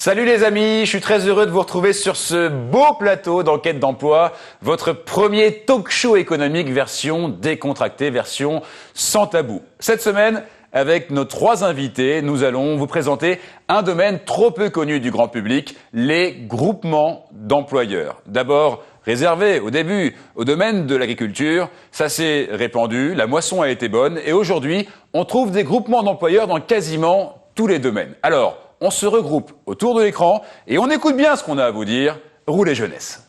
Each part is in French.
Salut les amis, je suis très heureux de vous retrouver sur ce beau plateau d'Enquête d'emploi, votre premier talk show économique version décontractée, version sans tabou. Cette semaine, avec nos trois invités, nous allons vous présenter un domaine trop peu connu du grand public, les groupements d'employeurs. D'abord, réservé au début au domaine de l'agriculture, ça s'est répandu, la moisson a été bonne et aujourd'hui, on trouve des groupements d'employeurs dans quasiment tous les domaines. Alors, on se regroupe autour de l'écran et on écoute bien ce qu'on a à vous dire. Roulez jeunesse.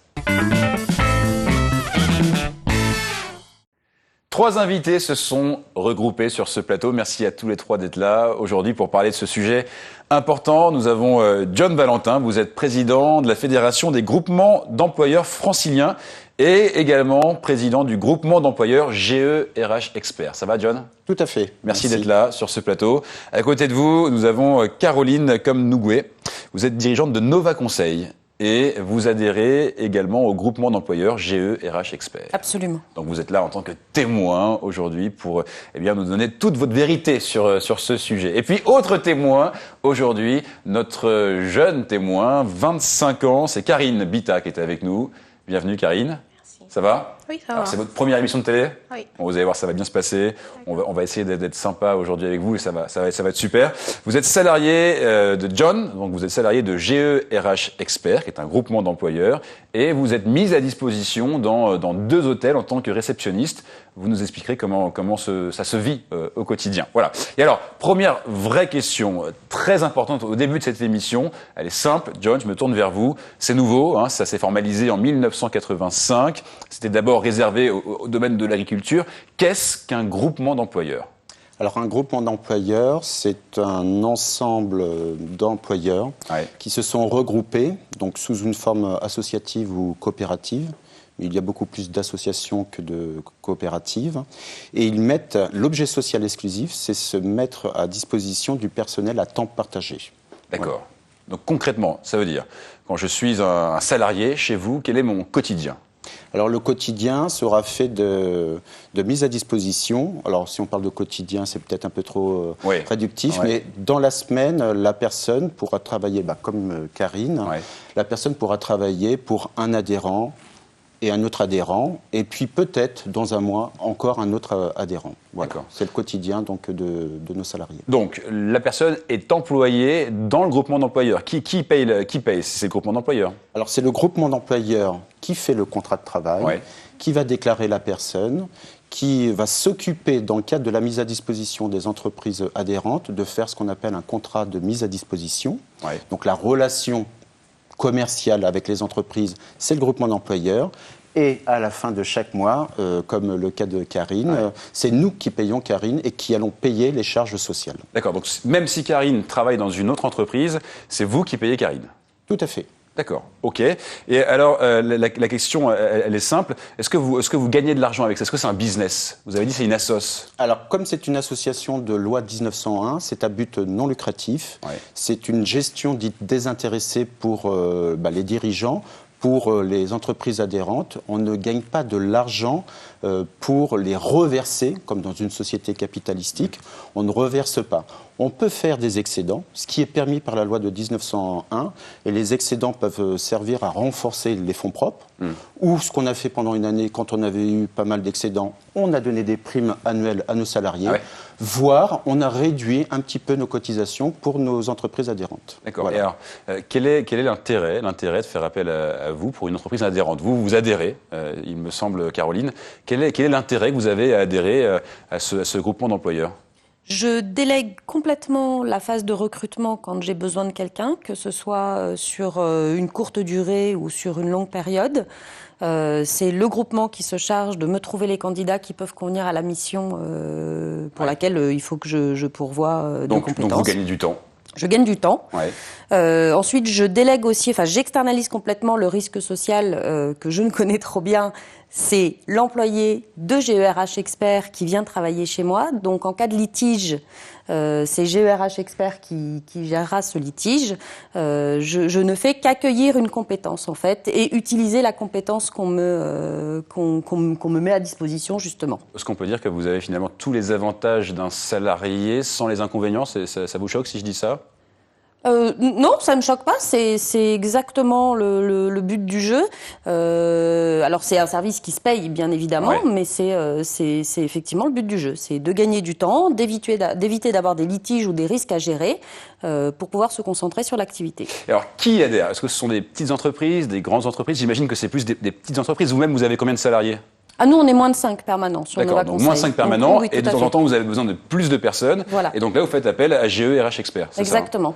Trois invités se sont regroupés sur ce plateau. Merci à tous les trois d'être là aujourd'hui pour parler de ce sujet important. Nous avons John Valentin, vous êtes président de la Fédération des groupements d'employeurs franciliens et également président du groupement d'employeurs GE RH Expert. Ça va, John ? Tout à fait. Merci d'être là sur ce plateau. À côté de vous, nous avons Caroline Comme-Nougoué. Vous êtes dirigeante de Nova Conseil et vous adhérez également au groupement d'employeurs GE RH Expert. Absolument. Donc vous êtes là en tant que témoin aujourd'hui pour nous donner toute votre vérité sur ce sujet. Et puis autre témoin aujourd'hui, notre jeune témoin, 25 ans, c'est Karine Bita qui est avec nous. Bienvenue Karine. Merci. Ça va ? Oui, ça va. Alors, c'est votre première émission de télé ? Oui. Bon, vous allez voir, ça va bien se passer. On va essayer d'être sympa aujourd'hui avec vous et ça va être super. Vous êtes salarié de John, donc vous êtes salarié de GE RH Expert, qui est un groupement d'employeurs, et vous êtes mise à disposition dans deux hôtels en tant que réceptionniste. Vous nous expliquerez comment ça se vit au quotidien. Voilà. Et alors, première vraie question très importante au début de cette émission. Elle est simple. John, je me tourne vers vous. C'est nouveau, hein, ça s'est formalisé en 1985. C'était d'abord réservé au domaine de l'agriculture. Qu'est-ce qu'un groupement d'employeurs ? Alors un groupement d'employeurs, c'est un ensemble d'employeurs qui se sont regroupés donc sous une forme associative ou coopérative. Il y a beaucoup plus d'associations que de coopératives. Et ils mettent, l'objet social exclusif, c'est se mettre à disposition du personnel à temps partagé. D'accord. Voilà. Donc concrètement, ça veut dire, quand je suis un salarié chez vous, quel est mon quotidien ? Alors le quotidien sera fait de mise à disposition. Alors si on parle de quotidien, c'est peut-être un peu trop réductif, mais dans la semaine, la personne pourra travailler, comme Karine, la personne pourra travailler pour un adhérent et un autre adhérent, et puis peut-être dans un mois encore un autre adhérent. Voilà. C'est le quotidien donc de nos salariés. Donc la personne est employée dans le groupement d'employeurs. Qui paye C'est le groupement d'employeurs. Alors c'est le groupement d'employeurs qui fait le contrat de travail, qui va déclarer la personne, qui va s'occuper dans le cadre de la mise à disposition des entreprises adhérentes de faire ce qu'on appelle un contrat de mise à disposition. Donc la relation commerciale avec les entreprises, c'est le groupement d'employeurs. Et à la fin de chaque mois, comme le cas de Karine, c'est nous qui payons Karine et qui allons payer les charges sociales. D'accord, donc même si Karine travaille dans une autre entreprise, c'est vous qui payez Karine ? Tout à fait. D'accord, ok. Et alors, la question, elle est simple. Est-ce que vous gagnez de l'argent avec ça ? Est-ce que c'est un business ? Vous avez dit c'est une assoce. Alors, comme c'est une association de loi 1901, c'est à but non lucratif. C'est une gestion dite désintéressée pour les dirigeants. Pour les entreprises adhérentes, on ne gagne pas de l'argent pour les reverser, comme dans une société capitalistique, on ne reverse pas. On peut faire des excédents, ce qui est permis par la loi de 1901, et les excédents peuvent servir à renforcer les fonds propres, ou ce qu'on a fait pendant une année, quand on avait eu pas mal d'excédents, on a donné des primes annuelles à nos salariés, voire on a réduit un petit peu nos cotisations pour nos entreprises adhérentes. D'accord. Voilà. Et alors, quel est l'intérêt de faire appel à vous pour une entreprise adhérente ? Vous adhérez, il me semble, Caroline. Quel est l'intérêt que vous avez à adhérer à ce groupement d'employeurs ? Je délègue complètement la phase de recrutement quand j'ai besoin de quelqu'un, que ce soit sur une courte durée ou sur une longue période. C'est le groupement qui se charge de me trouver les candidats qui peuvent convenir à la mission pour laquelle il faut que je pourvoie de compétences. Donc vous gagnez du temps. Je gagne du temps. Ensuite, je délègue aussi, j'externalise complètement le risque social que je ne connais trop bien. C'est l'employé de GE RH Expert qui vient travailler chez moi. Donc, en cas de litige, c'est GE RH Expert qui gérera ce litige. Je ne fais qu'accueillir une compétence, en fait, et utiliser la compétence qu'on me met à disposition, justement. Est-ce qu'on peut dire que vous avez finalement tous les avantages d'un salarié sans les inconvénients ? Ça vous choque si je dis ça ? Non, ça ne me choque pas. C'est exactement le but du jeu. Alors c'est un service qui se paye bien évidemment, Ouais. mais c'est effectivement le but du jeu. C'est de gagner du temps, d'éviter d'avoir des litiges ou des risques à gérer pour pouvoir se concentrer sur l'activité. Et alors, qui adhère? Est-ce que ce sont des petites entreprises, des grandes entreprises? J'imagine que c'est plus des petites entreprises. Vous-même, vous avez combien de salariés? Ah, nous, on est moins de 5 permanents sur D'accord, Nova donc Conseil. moins 5 permanents, Oui, et de tout à temps en fait. temps, vous avez besoin de plus de personnes. Voilà. Et donc là, vous faites appel à GE RH Expert, c'est ça, hein? Exactement.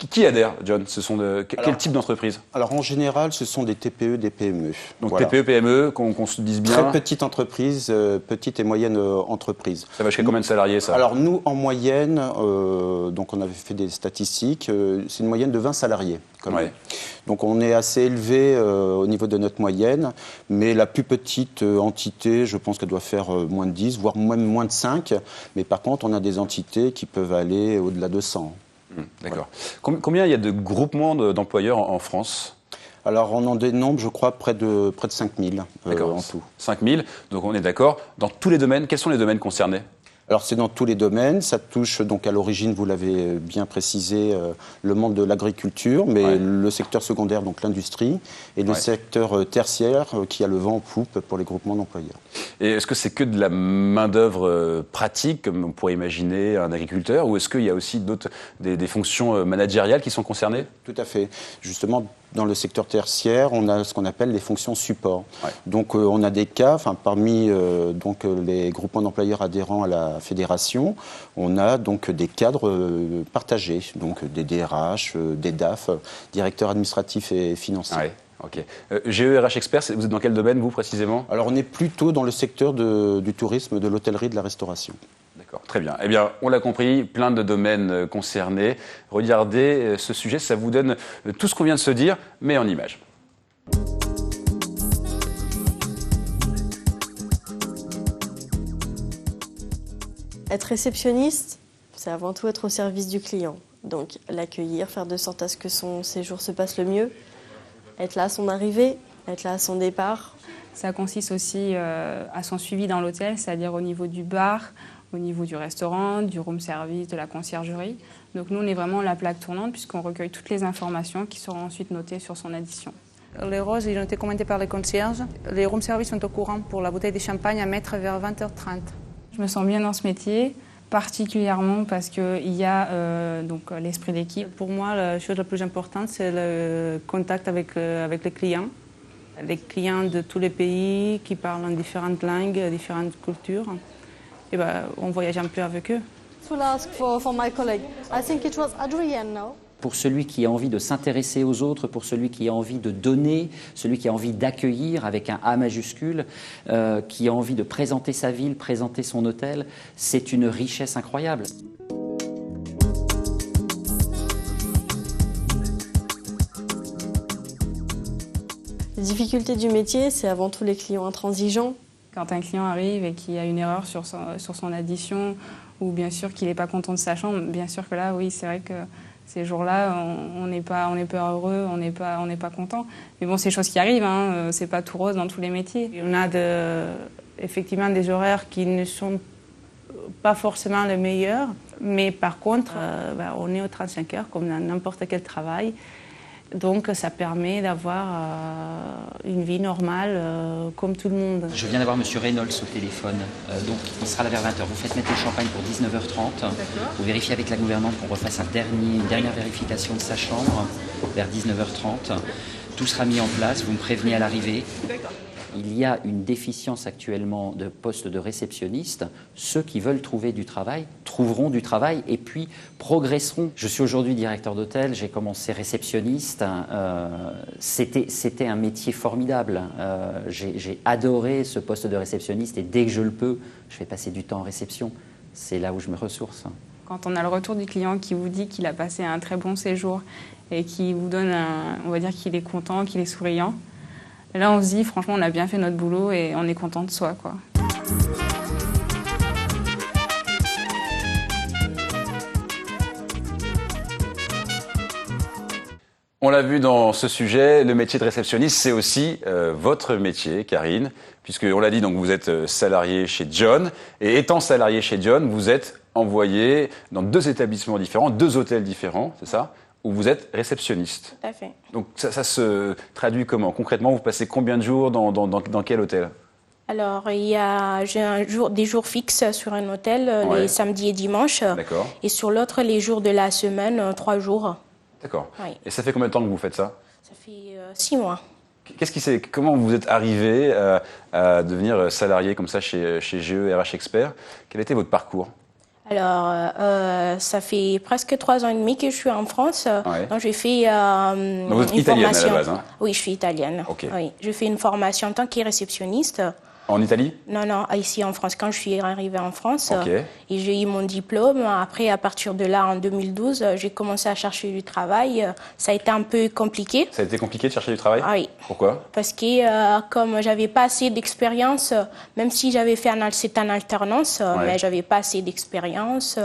Qui adhère, John? Ce sont quel type d'entreprise? Alors en général, ce sont des TPE, des PME. Donc Voilà. TPE, PME, qu'on se dise bien. Très petites entreprises, petites et moyennes entreprises. Ça va jusqu'à combien de salariés, ça? Alors nous, en moyenne, donc on avait fait des statistiques, c'est une moyenne de 20 salariés. Quand même. Ouais. Donc on est assez élevé au niveau de notre moyenne, mais la plus petite entité, je pense qu'elle doit faire moins de 10, voire même moins de 5. Mais par contre, on a des entités qui peuvent aller au-delà de 100. D'accord. Voilà. Combien il y a de groupements d'employeurs en France? Alors on en dénombre, je crois, près de 5000 en tout. 5000, donc on est d'accord. Dans tous les domaines, quels sont les domaines concernés? Alors c'est dans tous les domaines, ça touche donc à l'origine, vous l'avez bien précisé, le monde de l'agriculture, mais Ouais. le secteur secondaire, donc l'industrie, et le Ouais. secteur tertiaire qui a le vent en poupe pour les groupements d'employeurs. Et est-ce que c'est que de la main-d'œuvre pratique, comme on pourrait imaginer un agriculteur, ou est-ce qu'il y a aussi des fonctions managériales qui sont concernées? Tout à fait. Justement, dans le secteur tertiaire, on a ce qu'on appelle les fonctions support. Ouais. Donc on a des cas, parmi donc les groupements d'employeurs adhérents à la fédération, on a donc des cadres partagés, donc des DRH, des DAF, directeurs administratifs et financiers. Ouais. Ok. GE RH Expert, vous êtes dans quel domaine, vous, précisément? Alors on est plutôt dans le secteur du tourisme, de l'hôtellerie, de la restauration. D'accord, très bien. Eh bien, on l'a compris, plein de domaines concernés. Regardez ce sujet, ça vous donne tout ce qu'on vient de se dire, mais en images. Être réceptionniste, c'est avant tout être au service du client. Donc l'accueillir, faire de sorte à ce que son séjour se passe le mieux, être là à son arrivée, être là à son départ. Ça consiste aussi à son suivi dans l'hôtel, c'est-à-dire au niveau du bar, au niveau du restaurant, du room service, de la conciergerie. Donc nous, on est vraiment la plaque tournante puisqu'on recueille toutes les informations qui seront ensuite notées sur son addition. Les roses, ils ont été commandés par les concierges. Les room service sont au courant pour la bouteille de champagne à mettre vers 20h30. Je me sens bien dans ce métier, particulièrement parce qu'il y a donc l'esprit d'équipe. Pour moi, la chose la plus importante, c'est le contact avec les clients. Les clients de tous les pays qui parlent en différentes langues, différentes cultures. Et on voyage un peu avec eux. will ask for my colleague. I think it was Adrian now. Pour celui qui a envie de s'intéresser aux autres, pour celui qui a envie de donner, celui qui a envie d'accueillir avec un A majuscule, qui a envie de présenter sa ville, présenter son hôtel, c'est une richesse incroyable. Les difficultés du métier, c'est avant tout les clients intransigeants. Quand un client arrive et qu'il y a une erreur sur son addition ou bien sûr qu'il n'est pas content de sa chambre, bien sûr que là, oui, c'est vrai que ces jours-là, on n'est pas heureux, on n'est pas content. Mais bon, c'est des choses qui arrivent, hein, c'est pas tout rose dans tous les métiers. On a effectivement des horaires qui ne sont pas forcément les meilleurs, mais par contre, on est aux 35 heures comme dans n'importe quel travail. Donc ça permet d'avoir une vie normale comme tout le monde. Je viens d'avoir M. Reynolds au téléphone, donc il sera là vers 20h. Vous faites mettre le champagne pour 19h30. Vous vérifiez avec la gouvernante qu'on refasse une dernière vérification de sa chambre vers 19h30. Tout sera mis en place, vous me prévenez à l'arrivée. Il y a une déficience actuellement de postes de réceptionnistes. Ceux qui veulent trouver du travail trouveront du travail et puis progresseront. Je suis aujourd'hui directeur d'hôtel, j'ai commencé réceptionniste. C'était un métier formidable. J'ai adoré ce poste de réceptionniste et dès que je le peux, je vais passer du temps en réception. C'est là où je me ressource. Quand on a le retour du client qui vous dit qu'il a passé un très bon séjour et qui vous donne, on va dire qu'il est content, qu'il est souriant, là, on se dit, franchement, on a bien fait notre boulot et on est content de soi, quoi. On l'a vu dans ce sujet, le métier de réceptionniste, c'est aussi votre métier, Karine, puisqu'on l'a dit, donc vous êtes salarié chez John, et étant salarié chez John, vous êtes envoyé dans 2 établissements différents, 2 hôtels différents, c'est ça? où vous êtes réceptionniste. Tout à fait. Donc ça se traduit comment? Concrètement, vous passez combien de jours dans quel hôtel? Alors, j'ai des jours fixes sur un hôtel, les samedis et dimanches. D'accord. Et sur l'autre, les jours de la semaine, 3 jours. D'accord. Oui. Et ça fait combien de temps que vous faites ça? Ça fait 6 mois. Comment vous êtes arrivé à devenir salarié comme ça chez GE RH Expert? Quel était votre parcours? Alors, ça fait presque 3 ans et demi que je suis en France. Ouais. Donc, j'ai fait Donc vous êtes une italienne formation. à la base, hein? Oui, je suis italienne. Ok. Oui. J'ai fait une formation en tant que réceptionniste. En Italie? Non, ici en France, quand je suis arrivée en France. Ok. Et j'ai eu mon diplôme. Après, à partir de là, en 2012, j'ai commencé à chercher du travail. Ça a été un peu compliqué. Ça a été compliqué de chercher du travail? Oui. Pourquoi? Parce que comme j'avais pas assez d'expérience, même si j'avais fait c'est en alternance, mais j'avais pas assez d'expérience.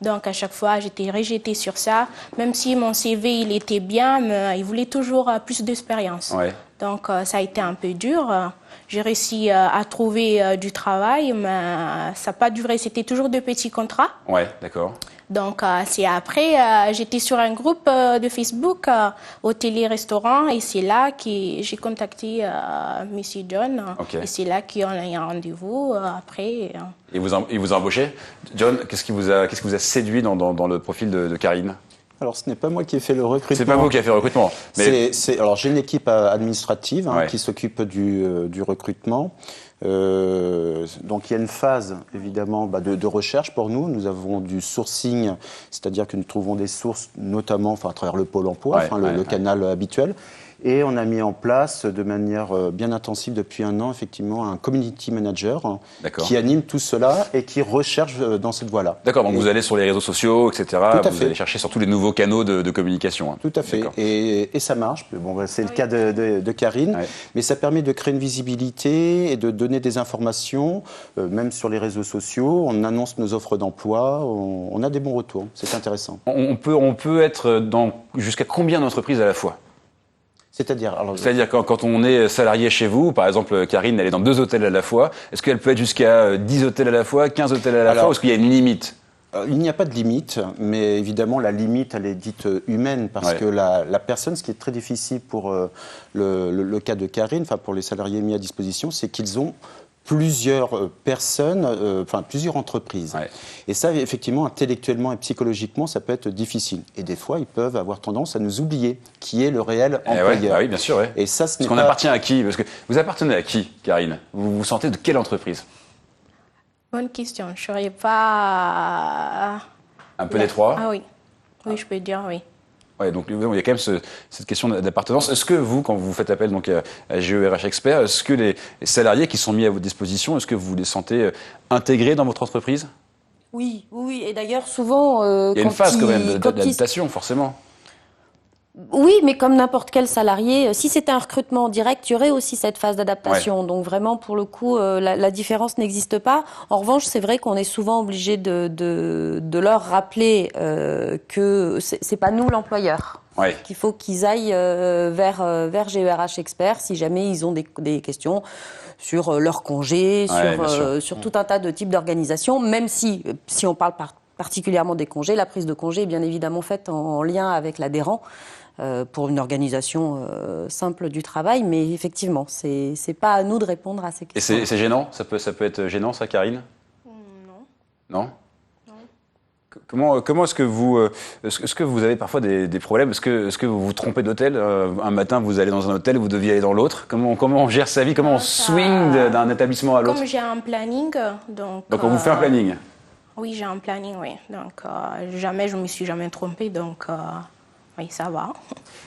Donc à chaque fois, j'étais rejetée sur ça. Même si mon CV il était bien, mais il voulait toujours plus d'expérience. Ouais. Donc ça a été un peu dur. J'ai réussi à trouver du travail, mais ça n'a pas duré. C'était toujours de petits contrats. Ouais, d'accord. Donc, c'est après, j'étais sur un groupe de Facebook, hôtelier-restaurant, et c'est là que j'ai contacté Monsieur John. Okay. Et c'est là qu'on a eu un rendez-vous. Après. Il vous a embauché? John, qu'est-ce qui vous a séduit dans le profil de Karine? Alors, ce n'est pas moi qui ai fait le recrutement. C'est pas vous qui avez fait le recrutement. Mais... Alors, j'ai une équipe administrative qui s'occupe du recrutement. Donc, il y a une phase, évidemment, de recherche pour nous. Nous avons du sourcing, c'est-à-dire que nous trouvons des sources, notamment à travers le Pôle emploi, le canal habituel. Et on a mis en place de manière bien intensive depuis 1 an, effectivement, un community manager qui anime tout cela et qui recherche dans cette voie-là. D'accord, donc vous allez sur les réseaux sociaux, etc. Vous allez chercher surtout les nouveaux canaux de communication. Tout à fait. Et ça marche. Bon, c'est le cas de Karine. Mais ça permet de créer une visibilité et de donner des informations, même sur les réseaux sociaux. On annonce nos offres d'emploi. On a des bons retours. C'est intéressant. On peut être dans jusqu'à combien d'entreprises à la fois? C'est-à-dire quand on est salarié chez vous, par exemple Karine, elle est dans 2 hôtels à la fois, est-ce qu'elle peut être jusqu'à 10 hôtels à la fois, 15 hôtels à la fois, ou est-ce qu'il y a une limite? Il n'y a pas de limite, mais évidemment la limite elle est dite humaine parce que la personne, ce qui est très difficile pour le cas de Karine, pour les salariés mis à disposition, c'est qu'ils ont plusieurs personnes, plusieurs entreprises. Et ça, effectivement, intellectuellement et psychologiquement, ça peut être difficile. Et des fois, ils peuvent avoir tendance à nous oublier qui est le réel employeur. Oui, bien sûr. Et ça, Parce qu'on appartient à qui? Parce que vous appartenez à qui, Karine? Vous vous sentez de quelle entreprise? Bonne question. Je ne saurais pas... Un peu des trois? Ah oui. Oui, je peux dire oui. Ouais, donc il y a quand même cette question d'appartenance. Est-ce que vous, quand vous faites appel donc à GE RH Expert, est-ce que les salariés qui sont mis à votre disposition, est-ce que vous les sentez intégrés dans votre entreprise? Oui. Et d'ailleurs, souvent... il y a une phase quand même d'adaptation, forcément. Oui, mais comme n'importe quel salarié, si c'était un recrutement direct, il y aurait aussi cette phase d'adaptation. Donc vraiment, pour le coup, la différence n'existe pas. En revanche, c'est vrai qu'on est souvent obligé de leur rappeler que c'est pas nous l'employeur. Qu'il faut qu'ils aillent vers GE RH Expert si jamais ils ont des questions sur leur congé, sur tout un tas de types d'organisations, même si on parle particulièrement des congés, la prise de congé est bien évidemment faite en lien avec l'adhérent. Pour une organisation simple du travail, mais effectivement, c'est pas à nous de répondre à ces questions. Et c'est gênant? Ça peut être gênant, ça, Karine? Non. Comment est-ce que vous avez parfois des problèmes? Est-ce que vous vous trompez d'hôtel? Un matin, vous allez dans un hôtel, vous deviez aller dans l'autre. Comment on gère sa vie? Comment on swing d'un établissement à l'autre? Comme j'ai un planning, donc on vous fait un planning? Oui, j'ai un planning, oui. Donc je me suis jamais trompée, donc oui, ça va.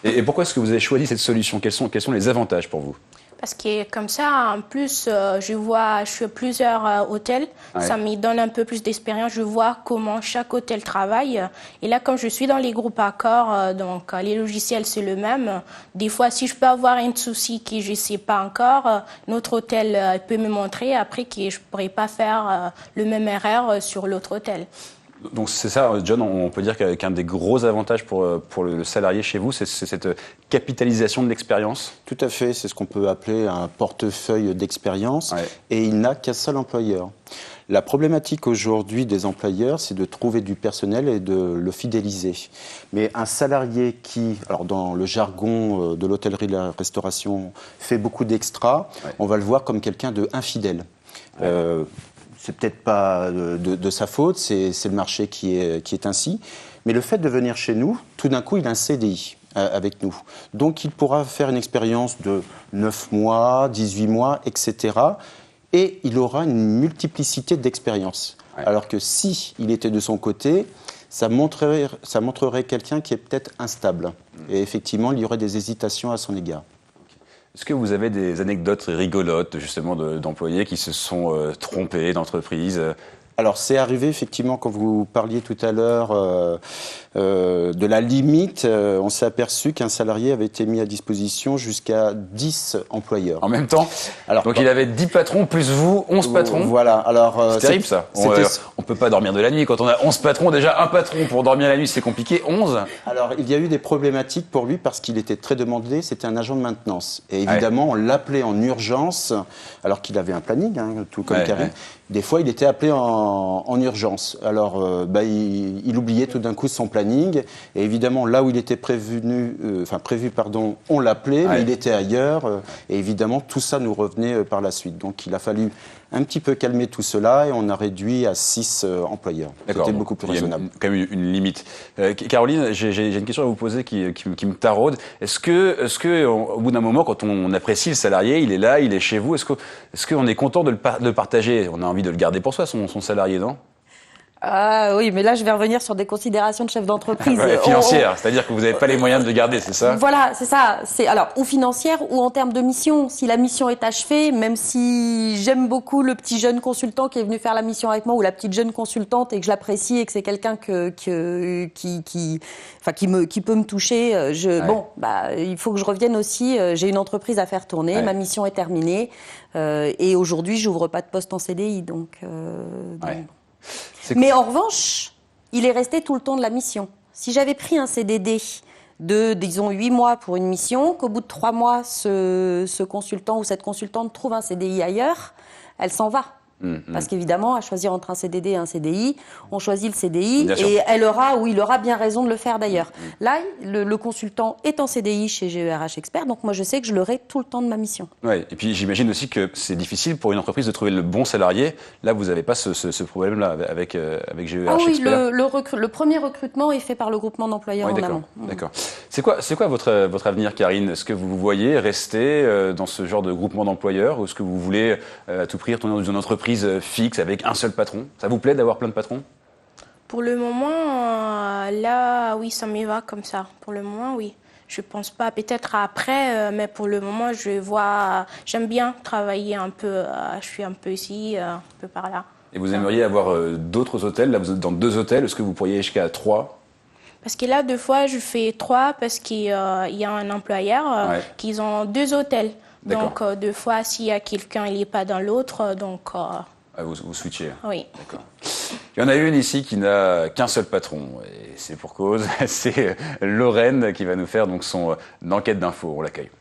Et pourquoi est-ce que vous avez choisi cette solution? Quels sont les avantages pour vous? Parce que comme ça, en plus, je suis à plusieurs hôtels. Ça me donne un peu plus d'expérience. Je vois comment chaque hôtel travaille. Et là, comme je suis dans les groupes accords, donc les logiciels, c'est le même. Des fois, si je peux avoir un souci que je ne sais pas encore, notre hôtel peut me montrer après que je ne pourrais pas faire le même erreur sur l'autre hôtel. Donc c'est ça, John, on peut dire qu'un des gros avantages pour le salarié chez vous, c'est cette capitalisation de l'expérience. Tout à fait, c'est ce qu'on peut appeler un portefeuille d'expérience, Ouais. et il n'a qu'un seul employeur. La problématique aujourd'hui des employeurs, c'est de trouver du personnel et de le fidéliser. Mais un salarié qui, alors dans le jargon de l'hôtellerie et de la restauration, fait beaucoup d'extras, Ouais. on va le voir comme quelqu'un de infidèle. C'est peut-être pas de sa faute, c'est le marché qui est ainsi. Mais le fait de venir chez nous, tout d'un coup, il a un CDI avec nous. Donc, il pourra faire une expérience de 9 mois, 18 mois, etc. Et il aura une multiplicité d'expériences. Ouais. Alors que si il était de son côté, ça montrerait quelqu'un qui est peut-être instable. Et effectivement, il y aurait des hésitations à son égard. Est-ce que vous avez des anecdotes rigolotes, justement, d'employés qui se sont trompés d'entreprise? Alors, c'est arrivé, effectivement, quand vous parliez tout à l'heure de la limite, on s'est aperçu qu'un salarié avait été mis à disposition jusqu'à 10 employeurs. En même temps? Alors, Donc il avait 10 patrons plus vous, 11 patrons? Voilà. Alors, C'est terrible ça. On peut pas dormir de la nuit. Quand on a 11 patrons, déjà un patron pour dormir la nuit, c'est compliqué. 11? Alors, il y a eu des problématiques pour lui parce qu'il était très demandé. C'était un agent de maintenance. Et évidemment, on l'appelait en urgence, alors qu'il avait un planning, tout comme Karine. Ouais. Des fois, il était appelé en urgence. Alors, il oubliait tout d'un coup son planning. Et évidemment, là où il était prévu, on l'appelait, mais il était ailleurs. Et évidemment, tout ça nous revenait par la suite. Donc, il a fallu un petit peu calmer tout cela et on a réduit à 6 employeurs. C'était beaucoup plus raisonnable. Il y a quand même une limite. Caroline, j'ai une question à vous poser qui me taraude. Est-ce que, au bout d'un moment, quand on apprécie le salarié, il est là, il est chez vous, est-ce qu'on est content de le partager? On a envie de le garder pour soi, son salarié, non? Ah oui, mais là, je vais revenir sur des considérations de chef d'entreprise. Financières, c'est-à-dire que vous n'avez pas les moyens de le garder, c'est ça? Voilà, c'est ça. Alors, ou financière, ou en termes de mission. Si la mission est achevée, même si j'aime beaucoup le petit jeune consultant qui est venu faire la mission avec moi, ou la petite jeune consultante, et que je l'apprécie, et que c'est quelqu'un qui peut me toucher, il faut que je revienne aussi. J'ai une entreprise à faire tourner, ma mission est terminée, et aujourd'hui, j'ouvre pas de poste en CDI, donc. Mais en revanche, il est resté tout le temps de la mission. Si j'avais pris un CDD de, disons, 8 mois pour une mission, qu'au bout de 3 mois, ce consultant ou cette consultante trouve un CDI ailleurs, elle s'en va. Parce qu'évidemment, à choisir entre un CDD et un CDI, on choisit le CDI et il aura bien raison de le faire d'ailleurs. Là, le consultant est en CDI chez GERH Expert, donc moi je sais que je l'aurai tout le temps de ma mission. Ouais. Et puis j'imagine aussi que c'est difficile pour une entreprise de trouver le bon salarié. Là, vous n'avez pas ce problème-là avec GERH Expert. Le premier recrutement est fait par le groupement d'employeurs en amont. D'accord. C'est quoi votre avenir, Karine? Est-ce que vous voyez rester dans ce genre de groupement d'employeurs ou est-ce que vous voulez à tout prix retourner dans une entreprise fixe avec un seul patron? Ça vous plaît d'avoir plein de patrons? Pour le moment, là, oui, ça me va comme ça. Pour le moment, oui. Je pense pas, peut-être après, mais pour le moment, j'aime bien travailler un peu. Je suis un peu ici, un peu par là. Et vous aimeriez avoir d'autres hôtels? Là, vous êtes dans 2 hôtels. Est-ce que vous pourriez jusqu'à 3? Parce que là, 2 fois, je fais 3 parce qu'il y a un employeur qui ont 2 hôtels. Donc, 2 fois, s'il y a quelqu'un, il n'est pas dans l'autre, donc... vous switchez? Oui. D'accord. Il y en a une ici qui n'a qu'un seul patron, et c'est pour cause, c'est Lorraine qui va nous faire donc son enquête d'info. On l'accueille.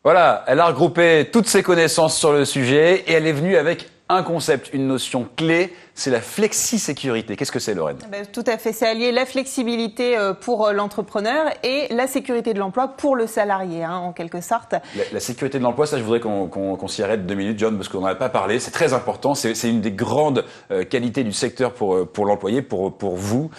Voilà, elle a regroupé toutes ses connaissances sur le sujet et elle est venue avec un concept, une notion clé, c'est la flexi-sécurité. Qu'est-ce que c'est, Lorraine? Tout à fait, c'est allier la flexibilité pour l'entrepreneur et la sécurité de l'emploi pour le salarié, en quelque sorte. La sécurité de l'emploi, ça je voudrais qu'on s'y arrête 2 minutes, John, parce qu'on n'en a pas parlé. C'est très important, c'est une des grandes qualités du secteur pour l'employé, pour vous.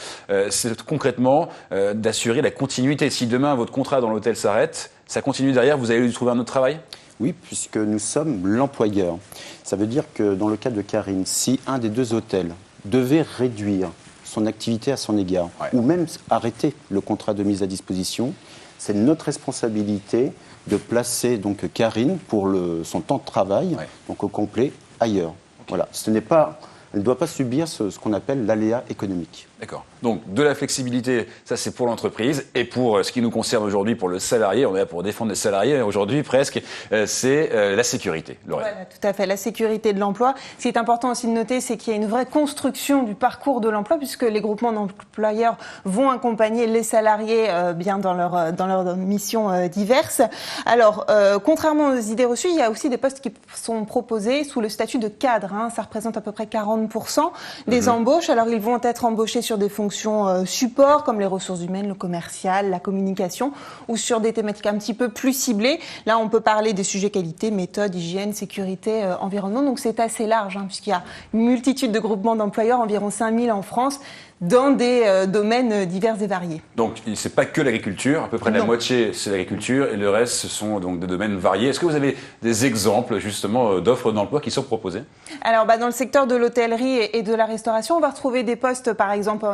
C'est concrètement d'assurer la continuité. Si demain votre contrat dans l'hôtel s'arrête, ça continue derrière, vous allez lui trouver un autre travail? Oui, puisque nous sommes l'employeur. Ça veut dire que dans le cas de Karine, si un des 2 hôtels devait réduire son activité à son égard, ou même arrêter le contrat de mise à disposition, c'est notre responsabilité de placer donc Karine pour son temps de travail, donc au complet, ailleurs. Voilà. Ce n'est pas elle ne doit pas subir ce qu'on appelle l'aléa économique. D'accord. Donc, de la flexibilité, ça c'est pour l'entreprise. Et pour ce qui nous concerne aujourd'hui, pour le salarié, on est là pour défendre les salariés. Aujourd'hui, presque, c'est la sécurité. Lorraine. Voilà, tout à fait, la sécurité de l'emploi. Ce qui est important aussi de noter, c'est qu'il y a une vraie construction du parcours de l'emploi, puisque les groupements d'employeurs vont accompagner les salariés bien dans leurs missions diverses. Alors, contrairement aux idées reçues, il y a aussi des postes qui sont proposés sous le statut de cadre. Ça représente à peu près 40% des embauches. Alors, ils vont être embauchés sur des fonctions support, comme les ressources humaines, le commercial, la communication, ou sur des thématiques un petit peu plus ciblées. Là, on peut parler des sujets qualité, méthode, hygiène, sécurité, environnement. Donc, c'est assez large, puisqu'il y a une multitude de groupements d'employeurs, environ 5000 en France, dans des domaines divers et variés. Donc, c'est pas que l'agriculture, à peu près la moitié c'est l'agriculture et le reste ce sont donc des domaines variés. Est-ce que vous avez des exemples justement d'offres d'emploi qui sont proposées? Alors, dans le secteur de l'hôtellerie et de la restauration, on va retrouver des postes par exemple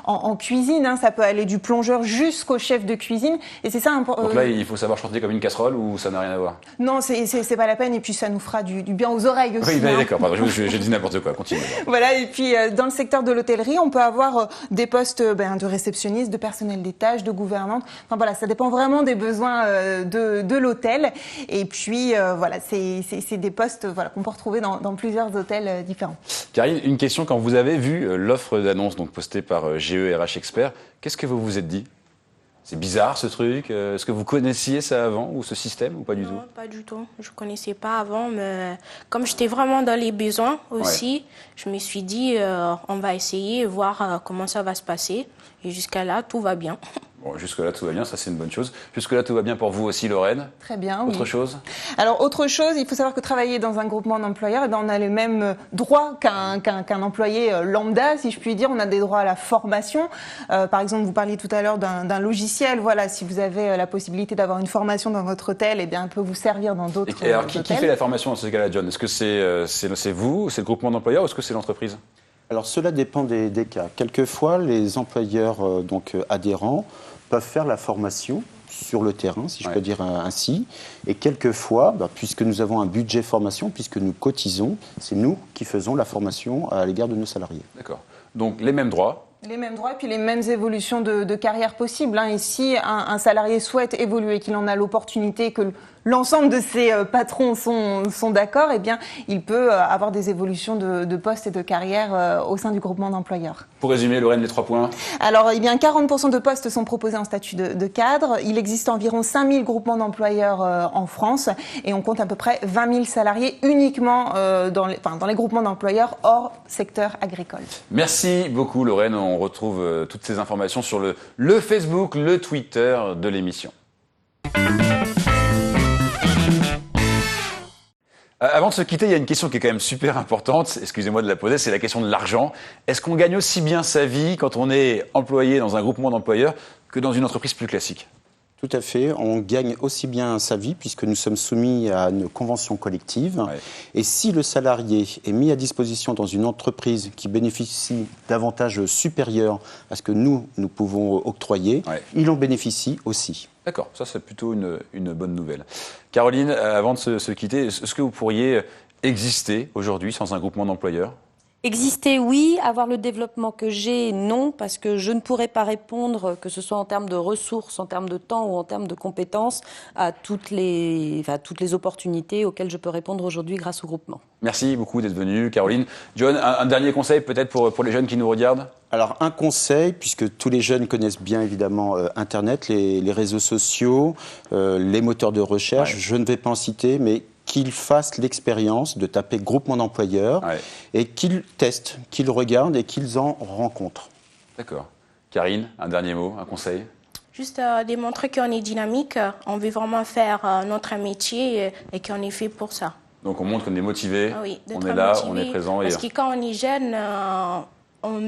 en cuisine. Ça peut aller du plongeur jusqu'au chef de cuisine. Et c'est ça. Donc là, il faut savoir chanter comme une casserole ou ça n'a rien à voir? Non, c'est pas la peine. Et puis ça nous fera du bien aux oreilles aussi. Oui, d'accord. J'ai dit n'importe quoi. Continue. Voilà. Et puis dans le secteur de l'hôtellerie, on peut avoir des postes de réceptionniste, de personnel des tâches, de gouvernante. Enfin voilà, ça dépend vraiment des besoins de l'hôtel. Et puis voilà, c'est des postes qu'on peut retrouver dans plusieurs hôtels différents. Karine, une question, quand vous avez vu l'offre d'annonce donc postée par GE RH Expert, qu'est-ce que vous vous êtes dit? C'est bizarre ce truc. Est-ce que vous connaissiez ça avant ou ce système ou pas du tout? Non, pas du tout. Je connaissais pas avant, mais comme j'étais vraiment dans les besoins aussi, je me suis dit on va essayer et voir comment ça va se passer. Et jusqu'à là, tout va bien. Bon, jusque-là, tout va bien, ça c'est une bonne chose. Jusque-là, tout va bien pour vous aussi, Lorraine? Très bien, Autre chose? Alors, autre chose, il faut savoir que travailler dans un groupement d'employeurs, on a les mêmes droits qu'un employé lambda, si je puis dire. On a des droits à la formation. Par exemple, vous parliez tout à l'heure d'un logiciel. Voilà, si vous avez la possibilité d'avoir une formation dans votre hôtel, eh bien, elle peut vous servir dans d'autres hôtels. Alors, qui fait la formation dans ce cas-là, John? Est-ce que c'est vous, c'est le groupement d'employeurs ou est-ce que c'est l'entreprise? Alors, cela dépend des cas. Quelquefois, les employeurs adhérents peuvent faire la formation sur le terrain, si je peux dire ainsi. Et quelquefois, puisque nous avons un budget formation, puisque nous cotisons, c'est nous qui faisons la formation à l'égard de nos salariés. D'accord. Donc, les mêmes droits. Les mêmes droits et puis les mêmes évolutions de carrière possibles. Et si un salarié souhaite évoluer, qu'il en a l'opportunité, que l'ensemble de ses patrons sont d'accord, eh bien, il peut avoir des évolutions de poste et de carrière au sein du groupement d'employeurs. Pour résumer, Lorraine, les 3 points. Alors, eh bien, 40% de postes sont proposés en statut de cadre. Il existe environ 5000 groupements d'employeurs en France et on compte à peu près 20 000 salariés uniquement dans les groupements d'employeurs hors secteur agricole. Merci beaucoup, Lorraine. On retrouve toutes ces informations sur le Facebook, le Twitter de l'émission. Avant de se quitter, il y a une question qui est quand même super importante, excusez-moi de la poser, c'est la question de l'argent. Est-ce qu'on gagne aussi bien sa vie quand on est employé dans un groupement d'employeurs que dans une entreprise plus classique? Tout à fait, on gagne aussi bien sa vie puisque nous sommes soumis à une convention collective. Et si le salarié est mis à disposition dans une entreprise qui bénéficie d'avantages supérieurs à ce que nous pouvons octroyer, il en bénéficie aussi. D'accord, ça c'est plutôt une bonne nouvelle. Caroline, avant de se quitter, est-ce que vous pourriez exister aujourd'hui sans un groupement d'employeurs? Exister, oui. Avoir le développement que j'ai, non, parce que je ne pourrais pas répondre, que ce soit en termes de ressources, en termes de temps ou en termes de compétences, à toutes les opportunités auxquelles je peux répondre aujourd'hui grâce au groupement. Merci beaucoup d'être venue, Caroline. John, un dernier conseil peut-être pour les jeunes qui nous regardent? Alors, un conseil, puisque tous les jeunes connaissent bien évidemment Internet, les réseaux sociaux, les moteurs de recherche, je ne vais pas en citer, mais qu'ils fassent l'expérience de taper groupement d'employeurs et qu'ils testent, qu'ils regardent et qu'ils en rencontrent. D'accord. Karine, un dernier mot, un conseil? Juste démontrer qu'on est dynamique, on veut vraiment faire notre métier et qu'on est fait pour ça. Donc on montre qu'on est motivé, on est là, on est présent. Parce que quand on est jeune,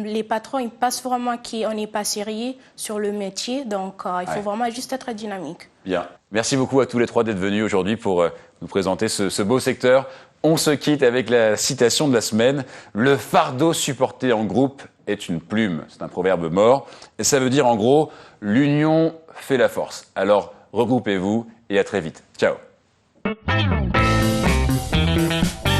les patrons ils passent vraiment qu'on n'est pas sérieux sur le métier, donc il faut vraiment juste être dynamique. Bien. Merci beaucoup à tous les 3 d'être venus aujourd'hui pour nous présenter ce beau secteur. On se quitte avec la citation de la semaine. Le fardeau supporté en groupe est une plume. C'est un proverbe mort. Et ça veut dire en gros, l'union fait la force. Alors regroupez-vous et à très vite. Ciao.